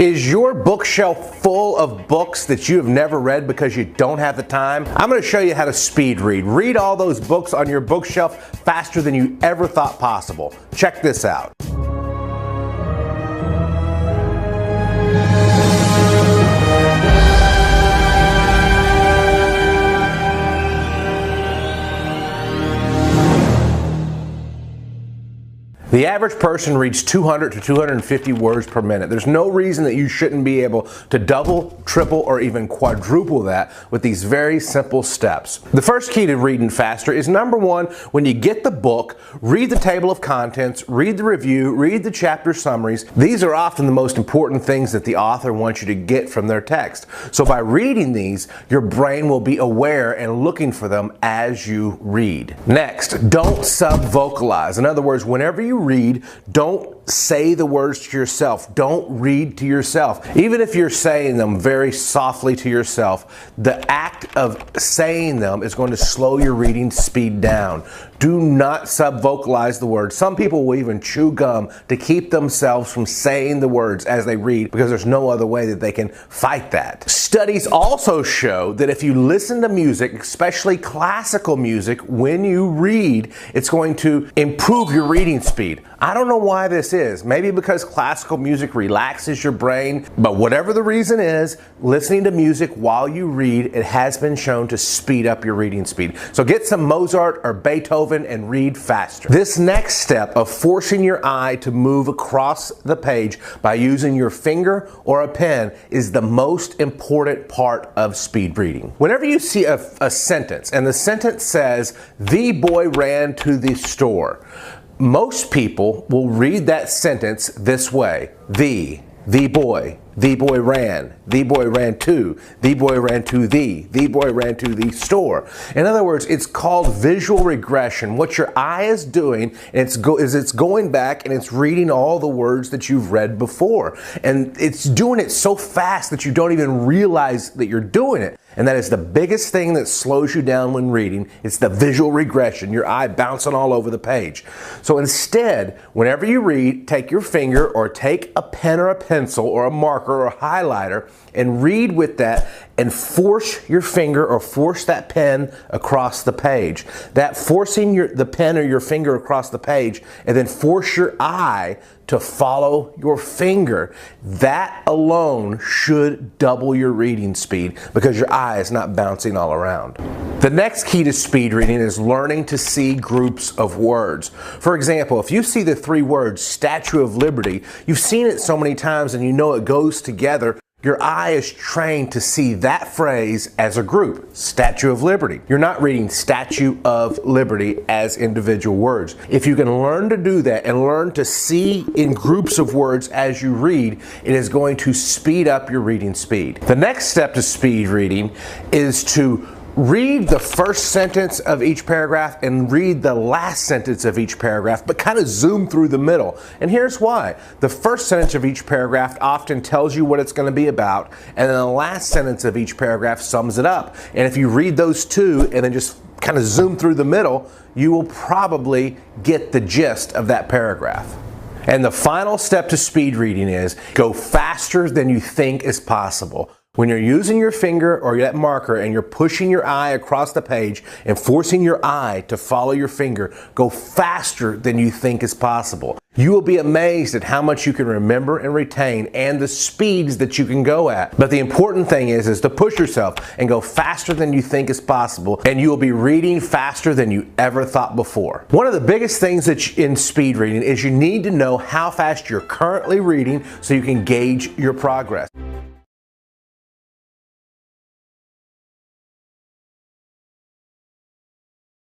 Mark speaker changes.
Speaker 1: Is your bookshelf full of books that you have never read because you don't have the time? I'm going to show you how to speed read. Read all those books on your bookshelf faster than you ever thought possible. Check this out. The average person reads 200 to 250 words per minute. There's no reason that you shouldn't be able to double, triple, or even quadruple that with these very simple steps. The first key to reading faster is number one, when you get the book, read the table of contents, read the review, read the chapter summaries. These are often the most important things that the author wants you to get from their text. So by reading these, your brain will be aware and looking for them as you read. Next, don't sub-vocalize. In other words, whenever you read, don't say the words to yourself. Don't read to yourself. Even if you're saying them very softly to yourself, the act of saying them is going to slow your reading speed down. Do not sub-vocalize the words. Some people will even chew gum to keep themselves from saying the words as they read because there's no other way that they can fight that. Studies also show that if you listen to music, especially classical music, when you read, it's going to improve your reading speed. I don't know why this is. Maybe because classical music relaxes your brain, but whatever the reason is, listening to music while you read, it has been shown to speed up your reading speed. So get some Mozart or Beethoven and read faster. This next step of forcing your eye to move across the page by using your finger or a pen is the most important part of speed reading. Whenever you see a sentence and the sentence says, "The boy ran to the store," most people will read that sentence this way: the boy ran, the boy ran to the boy ran to the store. In other words, it's called visual regression. What your eye is doing is it's going back and it's reading all the words that you've read before. And it's doing it so fast that you don't even realize that you're doing it. And that is the biggest thing that slows you down when reading. It's the visual regression, your eye bouncing all over the page. So instead, whenever you read, take your finger or take a pen or a pencil or a marker or a highlighter and read with that and force your finger or force that pen across the page. That forcing the pen or your finger across the page and then force your eye to follow your finger. That alone should double your reading speed because your eye is not bouncing all around. The next key to speed reading is learning to see groups of words. For example, if you see the three words Statue of Liberty, you've seen it so many times and you know it goes together. Your eye is trained to see that phrase as a group, Statue of Liberty. You're not reading Statue of Liberty as individual words. If you can learn to do that and learn to see in groups of words as you read, it is going to speed up your reading speed. The next step to speed reading is to read the first sentence of each paragraph and read the last sentence of each paragraph, but kind of zoom through the middle. And here's why. The first sentence of each paragraph often tells you what it's going to be about, and then the last sentence of each paragraph sums it up. And if you read those two and then just kind of zoom through the middle, you will probably get the gist of that paragraph. And the final step to speed reading is go faster than you think is possible. When you're using your finger or that marker and you're pushing your eye across the page and forcing your eye to follow your finger, go faster than you think is possible. You will be amazed at how much you can remember and retain and the speeds that you can go at. But the important thing is to push yourself and go faster than you think is possible, and you will be reading faster than you ever thought before. One of the biggest things in speed reading is you need to know how fast you're currently reading so you can gauge your progress.